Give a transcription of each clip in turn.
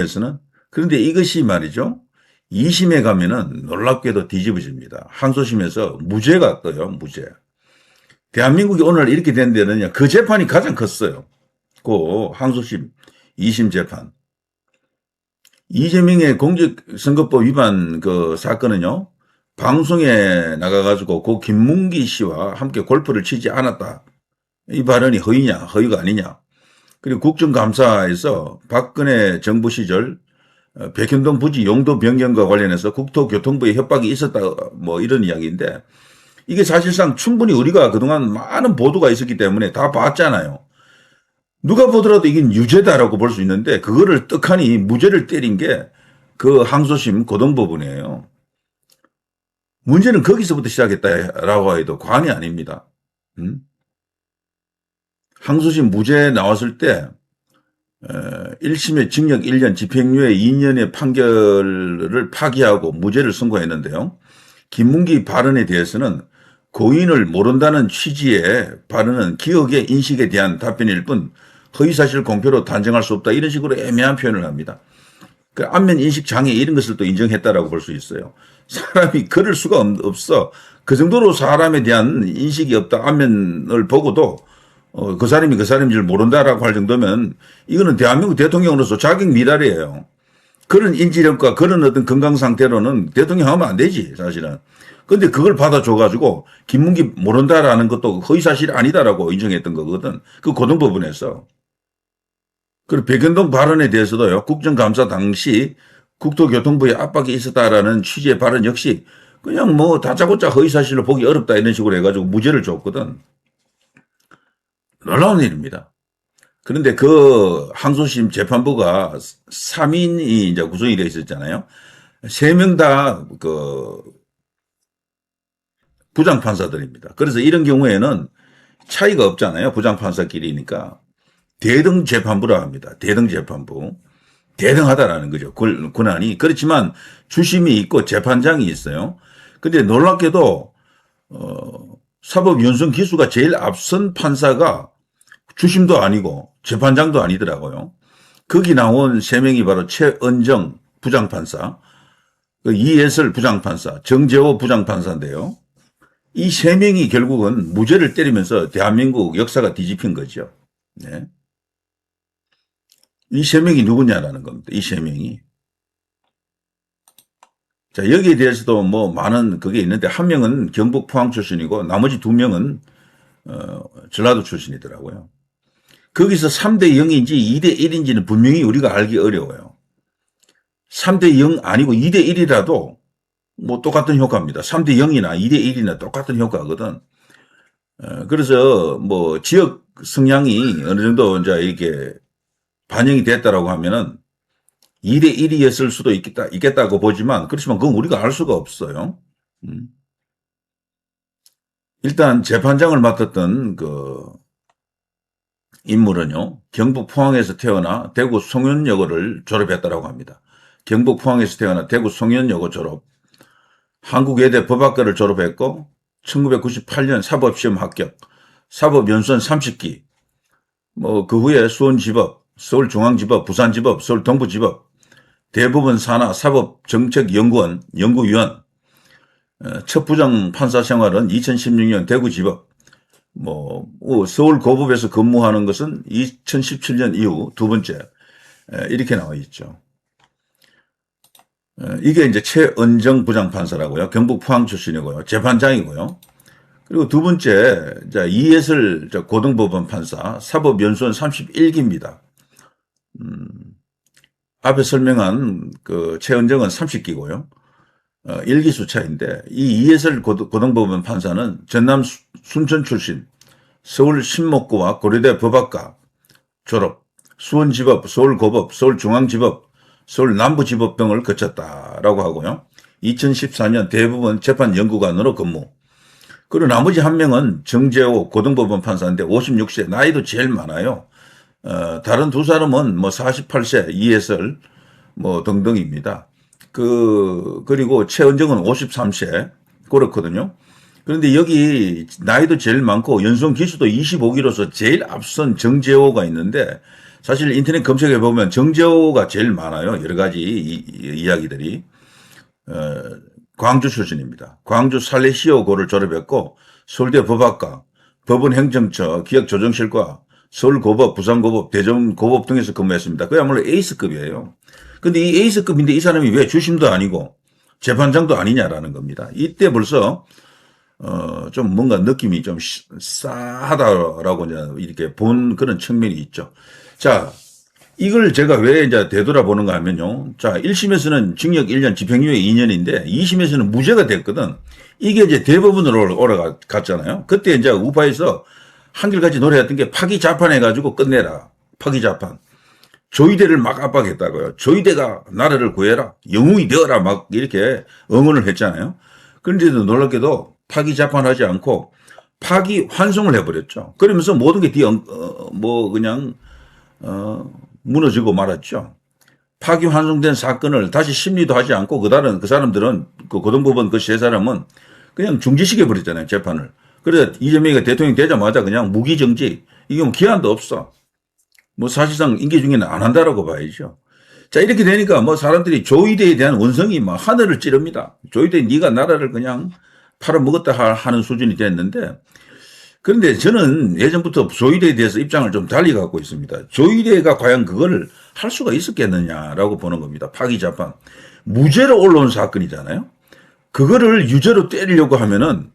에서는. 그런데 이것이 말이죠. 2심에 가면은 놀랍게도 뒤집어집니다. 항소심에서 무죄가 떠요. 무죄. 대한민국이 오늘 이렇게 된 데는요. 그 재판이 가장 컸어요. 그 항소심 2심 재판. 이재명의 공직선거법 위반 그 사건은요. 방송에 나가가지고 그 김문기 씨와 함께 골프를 치지 않았다. 이 발언이 허위냐 허위가 아니냐. 그리고 국정감사에서 박근혜 정부 시절 백현동 부지 용도 변경과 관련해서 국토교통부의 협박이 있었다 뭐 이런 이야기인데 이게 사실상 충분히 우리가 그동안 많은 보도가 있었기 때문에 다 봤잖아요. 누가 보더라도 이게 유죄다라고 볼 수 있는데 그거를 떡하니 무죄를 때린 게 그 항소심 고등법원이에요. 문제는 거기서부터 시작했다라고 해도 과언이 아닙니다. 항소심 무죄 나왔을 때 1심에 징역 1년, 집행유예 2년의 판결을 파기하고 무죄를 선고했는데요. 김문기 발언에 대해서는 고인을 모른다는 취지의 발언은 기억의 인식에 대한 답변일 뿐 허위사실 공표로 단정할 수 없다. 이런 식으로 애매한 표현을 합니다. 그 안면 인식 장애 이런 것을 또 인정했다라고 볼 수 있어요. 사람이 그럴 수가 없어. 그 정도로 사람에 대한 인식이 없다. 안면을 보고도 그 사람이 그 사람인 줄 모른다라고 할 정도면 이거는 대한민국 대통령으로서 자격 미달이에요. 그런 인지력과 그런 어떤 건강 상태로는 대통령 하면 안 되지 사실은. 근데 그걸 받아줘가지고 김문기 모른다라는 것도 허위사실이 아니다라고 인정했던 거거든. 그 고등법원에서. 그리고 백현동 발언에 대해서도요. 국정감사 당시 국토교통부의 압박이 있었다라는 취지의 발언 역시 그냥 뭐 다짜고짜 허위사실로 보기 어렵다 이런 식으로 해가지고 무죄를 줬거든. 놀라운 일입니다. 그런데 그 항소심 재판부가 3인이 이제 구성이 되어 있었잖아요. 3명 다 그 부장판사들입니다. 그래서 이런 경우에는 차이가 없잖아요. 부장판사끼리니까. 대등 재판부라 합니다. 대등 재판부. 대등하다라는 거죠. 권한이. 그렇지만 주심이 있고 재판장이 있어요. 근데 놀랍게도 사법연수원 기수가 제일 앞선 판사가 주심도 아니고 재판장도 아니더라고요. 거기 나온 3명이 바로 최은정 부장판사, 이예슬 부장판사, 정재호 부장판사인데요. 이 3명이 결국은 무죄를 때리면서 대한민국 역사가 뒤집힌 거죠. 네. 이 3명이 누구냐라는 겁니다. 이 3명이. 자, 여기에 대해서도 뭐 많은 그게 있는데 한 명은 경북 포항 출신이고 나머지 2명은 전라도 출신이더라고요. 거기서 3대 0인지 2대 1인지는 분명히 우리가 알기 어려워요. 3대 0 아니고 2대 1이라도 뭐 똑같은 효과입니다. 3대 0이나 2대 1이나 똑같은 효과거든. 그래서 뭐 지역 성향이 어느 정도 이제 이게 반영이 됐다라고 하면은 2대 1이었을 수도 있겠다고 보지만 그렇지만 그건 우리가 알 수가 없어요. 일단 재판장을 맡았던 그 인물은요, 경북 포항에서 태어나 대구 송년여고를 졸업했다라고 합니다. 경북 포항에서 태어나 대구 송년여고 졸업, 한국외대 법학과를 졸업했고 1998년 사법시험 합격, 사법연수원 30기, 뭐 그 후에 수원지법, 서울중앙지법, 부산지법, 서울동부지법, 대법원 산하 사법정책연구원, 연구위원, 첫 부장 판사 생활은 2016년 대구지법, 뭐 서울고법에서 근무하는 것은 2017년 이후 두 번째 이렇게 나와 있죠. 이게 이제 최은정 부장판사라고요. 경북 포항 출신이고요. 재판장이고요. 그리고 두 번째 이예슬 고등법원 판사 사법연수원 31기입니다. 앞에 설명한 그 최은정은 30기고요. 1기 수차인데 이 이예슬 고등법원 판사는 전남 순천 출신, 서울 신목고와 고려대 법학과 졸업, 수원지법, 서울고법, 서울중앙지법, 서울남부지법 등을 거쳤다라고 하고요. 2014년 대법원 재판연구관으로 근무. 그리고 나머지 한 명은 정재호 고등법원 판사인데 56세, 나이도 제일 많아요. 다른 두 사람은 뭐 48세, 이예슬 뭐 등등입니다. 그리고 최은정은 53세, 그렇거든요. 그런데 여기 나이도 제일 많고 연수원 기수도 25기로서 제일 앞선 정재호가 있는데 사실 인터넷 검색해 보면 정재호가 제일 많아요. 여러 가지 이야기들이. 어, 광주 출신입니다. 광주 살레시오고를 졸업했고 서울대 법학과, 법원행정처, 기획조정실과 서울고법, 부산고법, 대전고법 등에서 근무했습니다. 그야말로 에이스급이에요. 근데 이 에이스급인데 이 사람이 왜 주심도 아니고 재판장도 아니냐라는 겁니다. 이때 벌써 좀 뭔가 느낌이 좀 싸하다라고 이렇게 본 그런 측면이 있죠. 자, 이걸 제가 왜 이제 되돌아보는가 하면요. 자, 1심에서는 징역 1년, 집행유예 2년인데 2심에서는 무죄가 됐거든. 이게 이제 대법원으로 올라갔잖아요. 그때 이제 우파에서 한결같이 노래했던 게 파기자판해가지고 끝내라. 파기자판. 조이대를 막 압박했다고요. 조이대가 나라를 구해라. 영웅이 되어라. 막 이렇게 응원을 했잖아요. 그런데도 놀랍게도 파기자판하지 않고 파기환송을 해버렸죠. 그러면서 모든 게 그냥 무너지고 말았죠. 파기환송된 사건을 다시 심리도 하지 않고 그 사람들은 그 고등법원 그 세 사람은 그냥 중지시켜 버렸잖아요. 재판을. 그래서 이재명이가 대통령 되자마자 그냥 무기정지. 이게 뭐 기한도 없어. 뭐 사실상 임기 중에는 안 한다라고 봐야죠. 자, 이렇게 되니까 뭐 사람들이 조이대에 대한 원성이 막 하늘을 찌릅니다. 조이대 네가 나라를 그냥 팔아먹었다 하는 수준이 됐는데, 그런데 저는 예전부터 조이대에 대해서 입장을 좀 달리 갖고 있습니다. 조이대가 과연 그걸 할 수가 있었겠느냐라고 보는 겁니다. 파기자판. 무죄로 올라온 사건이잖아요. 그거를 유죄로 때리려고 하면은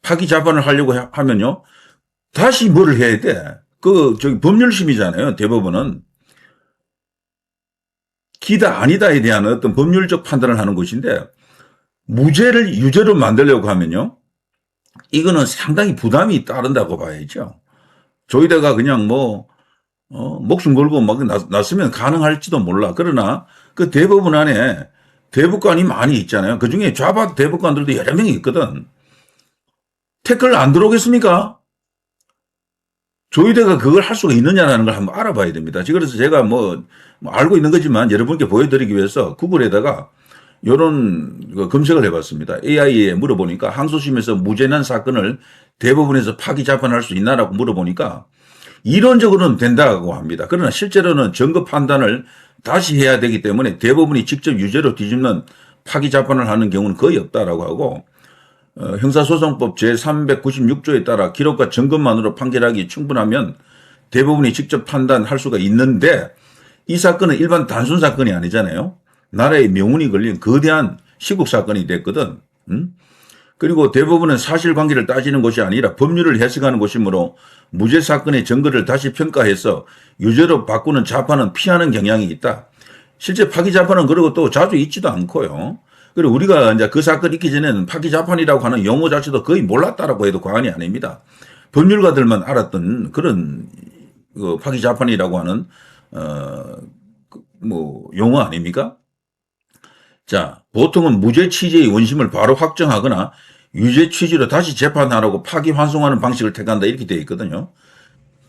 파기자판을 하려고 하면요. 다시 뭐를 해야 돼? 법률심이잖아요. 대법원은. 기다 아니다에 대한 어떤 법률적 판단을 하는 것인데 무죄를 유죄로 만들려고 하면요. 이거는 상당히 부담이 따른다고 봐야죠. 조이대가 그냥 목숨 걸고 막 났으면 가능할지도 몰라. 그러나 그 대법원 안에 대법관이 많이 있잖아요. 그 중에 좌파 대법관들도 여러 명이 있거든. 태클 안 들어오겠습니까? 조이대가 그걸 할 수가 있느냐라는 걸 한번 알아봐야 됩니다. 그래서 제가 알고 있는 거지만 여러분께 보여드리기 위해서 구글에다가 이런 검색을 해봤습니다. AI에 물어보니까 항소심에서 무죄난 사건을 대법원에서 파기자판할 수 있나라고 물어보니까 이론적으로는 된다고 합니다. 그러나 실제로는 증거 판단을 다시 해야 되기 때문에 대법원이 직접 유죄로 뒤집는 파기자판을 하는 경우는 거의 없다라고 하고 형사소송법 제396조에 따라 기록과 증거만으로 판결하기 충분하면 대법원이 직접 판단할 수가 있는데 이 사건은 일반 단순 사건이 아니잖아요. 나라의 명운이 걸린 거대한 시국 사건이 됐거든. 그리고 대법원은 사실관계를 따지는 것이 아니라 법률을 해석하는 것이므로 무죄 사건의 증거를 다시 평가해서 유죄로 바꾸는 자판은 피하는 경향이 있다. 실제 파기자판은 그러고 또 자주 있지도 않고요. 그리고 우리가 이제 그 사건 있기 전에는 파기자판이라고 하는 용어 자체도 거의 몰랐다라고 해도 과언이 아닙니다. 법률가들만 알았던 그런 파기자판이라고 하는 용어 아닙니까? 자, 보통은 무죄 취지의 원심을 바로 확정하거나 유죄 취지로 다시 재판하라고 파기환송하는 방식을 택한다 이렇게 되어 있거든요.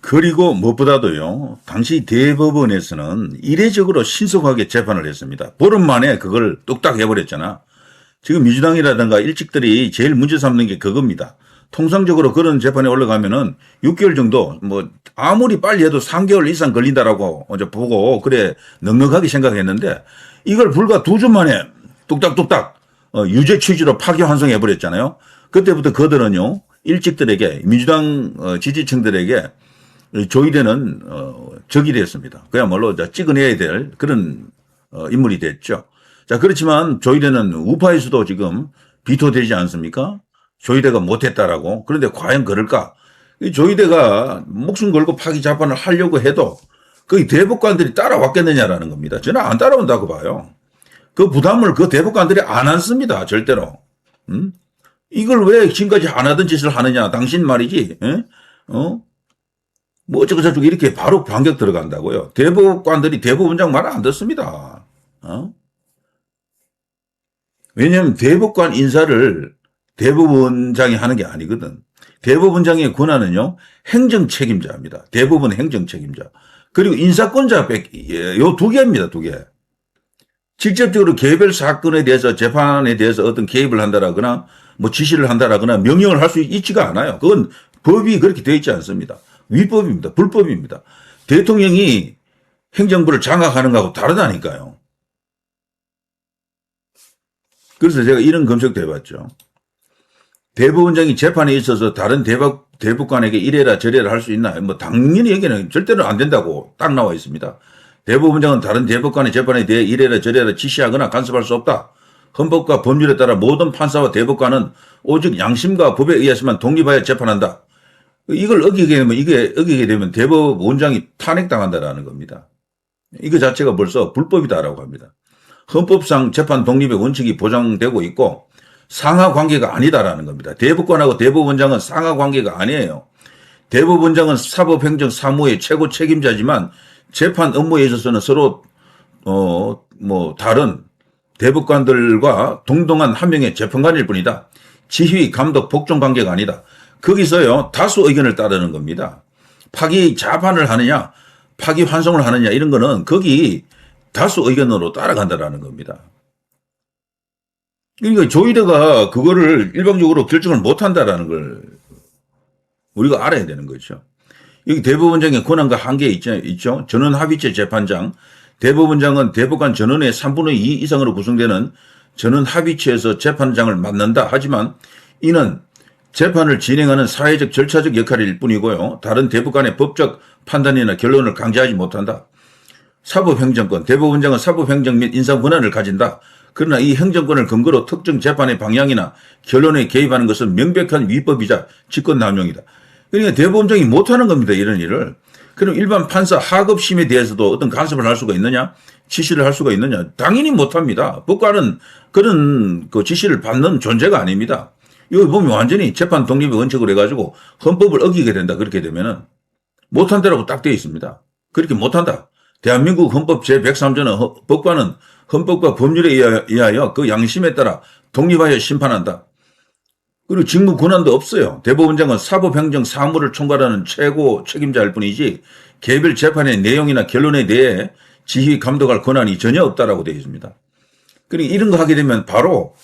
그리고 무엇보다도요, 당시 대법원에서는 이례적으로 신속하게 재판을 했습니다. 보름 만에 그걸 뚝딱 해버렸잖아. 지금 민주당이라든가 일직들이 제일 문제 삼는 게 그겁니다. 통상적으로 그런 재판에 올라가면은 6개월 정도, 아무리 빨리 해도 3개월 이상 걸린다라고 어제 보고, 그래, 넉넉하게 생각했는데, 이걸 불과 2주 만에 뚝딱뚝딱, 유죄 취지로 파기환송해버렸잖아요. 그때부터 그들은요, 일직들에게, 민주당 지지층들에게 조이대는 적이 됐습니다. 그야말로 찍어내야 될 그런 인물이 됐죠. 자, 그렇지만 조이대는 우파에서도 지금 비토되지 않습니까? 조이대가 못했다라고. 그런데 과연 그럴까? 조이대가 목숨 걸고 파기자판을 하려고 해도 그 대법관들이 따라왔겠느냐라는 겁니다. 저는 안 따라온다고 봐요. 그 부담을 그 대법관들이 안 안습니다. 절대로. 이걸 왜 지금까지 안 하던 짓을 하느냐. 당신 말이지. 어쩌고저쩌고 이렇게 바로 반격 들어간다고요. 대법관들이 대법원장 말을 안 듣습니다. 왜냐하면 대법관 인사를 대법원장이 하는 게 아니거든. 대법원장의 권한은요, 행정 책임자입니다. 대법원 행정 책임자. 그리고 인사권자 요 2개입니다, 2개. 직접적으로 개별 사건에 대해서 재판에 대해서 어떤 개입을 한다라거나 지시를 한다라거나 명령을 할 수 있지가 않아요. 그건 법이 그렇게 되어 있지 않습니다. 위법입니다. 불법입니다. 대통령이 행정부를 장악하는 거하고 다르다니까요. 그래서 제가 이런 검색도 해봤죠. 대법원장이 재판에 있어서 다른 대법관에게 이래라 저래라 할 수 있나? 뭐 당연히 여기는 절대로 안 된다고 딱 나와 있습니다. 대법원장은 다른 대법관의 재판에 대해 이래라 저래라 지시하거나 간섭할 수 없다. 헌법과 법률에 따라 모든 판사와 대법관은 오직 양심과 법에 의해서만 독립하여 재판한다. 이걸 어기게 되면 대법원장이 탄핵당한다라는 겁니다. 이거 자체가 벌써 불법이다라고 합니다. 헌법상 재판 독립의 원칙이 보장되고 있고 상하 관계가 아니다라는 겁니다. 대법관하고 대법원장은 상하 관계가 아니에요. 대법원장은 사법행정 사무의 최고 책임자지만 재판 업무에 있어서는 서로 다른 대법관들과 동등한 한 명의 재판관일 뿐이다. 지휘, 감독, 복종 관계가 아니다. 거기서요 다수 의견을 따르는 겁니다. 파기 자판을 하느냐, 파기 환송을 하느냐 이런 거는 거기 다수 의견으로 따라간다라는 겁니다. 그러니까 조이더가 그거를 일방적으로 결정을 못한다라는 걸 우리가 알아야 되는 거죠. 여기 대법원장의 권한과 한계 있죠. 전원 합의체 재판장. 대법원장은 대법관 전원의 3분의 2 이상으로 구성되는 전원 합의체에서 재판장을 맡는다. 하지만 이는 재판을 진행하는 사회적 절차적 역할일 뿐이고요. 다른 대법관의 법적 판단이나 결론을 강제하지 못한다. 사법행정권. 대법원장은 사법행정 및 인사 권한을 가진다. 그러나 이 행정권을 근거로 특정 재판의 방향이나 결론에 개입하는 것은 명백한 위법이자 직권남용이다. 그러니까 대법원장이 못하는 겁니다. 이런 일을. 그럼 일반 판사 하급심에 대해서도 어떤 간섭을 할 수가 있느냐? 지시를 할 수가 있느냐? 당연히 못합니다. 법관은 그런 그 지시를 받는 존재가 아닙니다. 이거 보면 완전히 재판 독립의 원칙으로 해가지고 헌법을 어기게 된다. 그렇게 되면은 못한다라고 딱 되어 있습니다. 그렇게 못한다. 대한민국 헌법 제103조는 법관은 헌법과 법률에 의하여 그 양심에 따라 독립하여 심판한다. 그리고 직무 권한도 없어요. 대법원장은 사법행정 사무를 총괄하는 최고 책임자일 뿐이지 개별 재판의 내용이나 결론에 대해 지휘 감독할 권한이 전혀 없다라고 되어 있습니다. 그러니까 이런 거 하게 되면 바로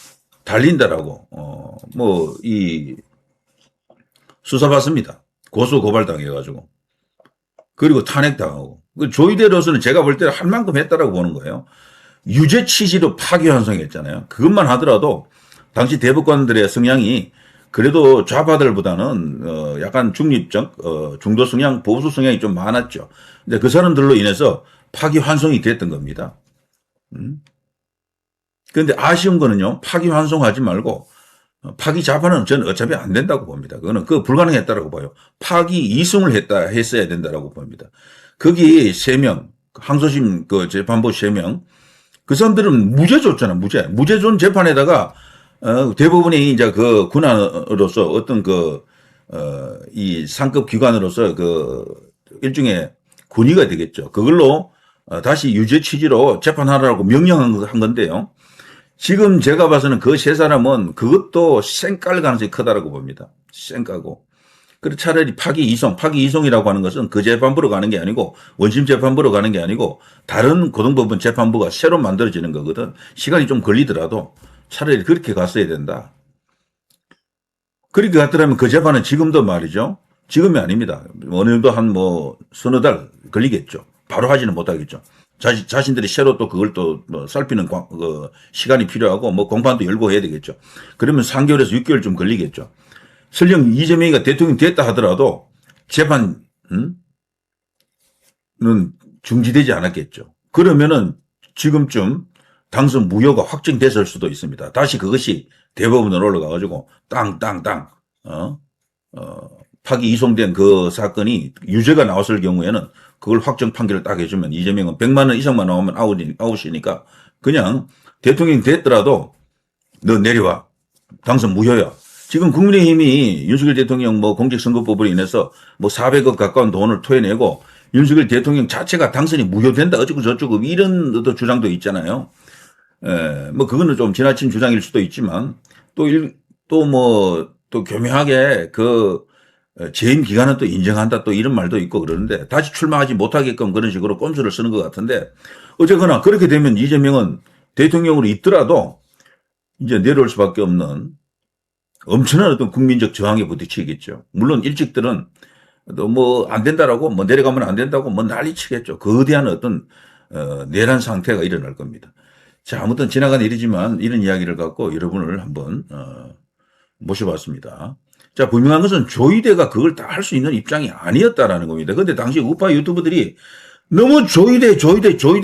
달린다라고 수사받습니다. 고소 고발 당해가지고 그리고 탄핵당하고 조이대로서는 제가 볼 때는 할 만큼 했다라고 보는 거예요. 유죄 취지로 파기환송했잖아요. 그것만 하더라도 당시 대법관들의 성향이 그래도 좌파들보다는 약간 중립적, 중도 성향, 보수 성향이 좀 많았죠. 근데 그 사람들로 인해서 파기환송이 됐던 겁니다. 그런데 아쉬운 거는요, 파기환송하지 말고 파기 자판은 저는 어차피 안 된다고 봅니다. 그거는 불가능했다라고 봐요. 파기 이송을 했어야 된다라고 봅니다. 거기 3명, 항소심 재판부 3명, 그 사람들은 무죄 줬잖아, 무죄 준 재판에다가 대부분이 이제 그 군안으로서 어떤 이 상급 기관으로서 일종의 군의가 되겠죠. 그걸로 다시 유죄 취지로 재판하라고 명령한 건데요. 지금 제가 봐서는 그 3사람은 그것도 쌩깔 가능성이 크다라고 봅니다. 쌩까고. 그리고 차라리 파기 이송이라고 하는 것은 그 재판부로 가는 게 아니고 원심 재판부로 가는 게 아니고 다른 고등법원 재판부가 새로 만들어지는 거거든. 시간이 좀 걸리더라도 차라리 그렇게 갔어야 된다. 그렇게 갔더라면 그 재판은 지금도 말이죠. 지금이 아닙니다. 어느 정도 한 서너 달 걸리겠죠. 바로 하지는 못하겠죠. 자신들이 새로 또 그걸 또 살피는 시간이 필요하고 공판도 열고 해야 되겠죠. 그러면 3개월에서 6개월 좀 걸리겠죠. 설령 이재명이가 대통령 됐다 하더라도 재판은 중지되지 않았겠죠. 그러면은 지금쯤 당선 무효가 확정됐을 수도 있습니다. 다시 그것이 대법원으로 올라가가지고 땅땅땅 파기 이송된 그 사건이 유죄가 나왔을 경우에는 그걸 확정 판결을 딱 해주면 이재명은 100만 원 이상만 나오면 아웃이니까 그냥 대통령 됐더라도 너 내려와. 당선 무효야. 지금 국민의힘이 윤석열 대통령 공직선거법으로 인해서 400억 가까운 돈을 토해내고 윤석열 대통령 자체가 당선이 무효된다 어쩌고 저쩌고 이런 어떤 주장도 있잖아요. 그거는 좀 지나친 주장일 수도 있지만 또 교묘하게 재임 기간은 또 인정한다 또 이런 말도 있고 그러는데 다시 출마하지 못하게끔 그런 식으로 꼼수를 쓰는 것 같은데 어쨌거나 그렇게 되면 이재명은 대통령으로 있더라도 이제 내려올 수밖에 없는 엄청난 어떤 국민적 저항에 부딪히겠죠. 물론 일찍들은 또 뭐 안 된다라고 뭐 내려가면 안 된다고 뭐 난리 치겠죠. 거대한 어떤 내란 상태가 일어날 겁니다. 자, 아무튼 지나간 일이지만 이런 이야기를 갖고 여러분을 한번 모셔봤습니다. 자, 분명한 것은 조이대가 그걸 다 할 수 있는 입장이 아니었다라는 겁니다. 근데 당시 우파 유튜버들이 너무 조이대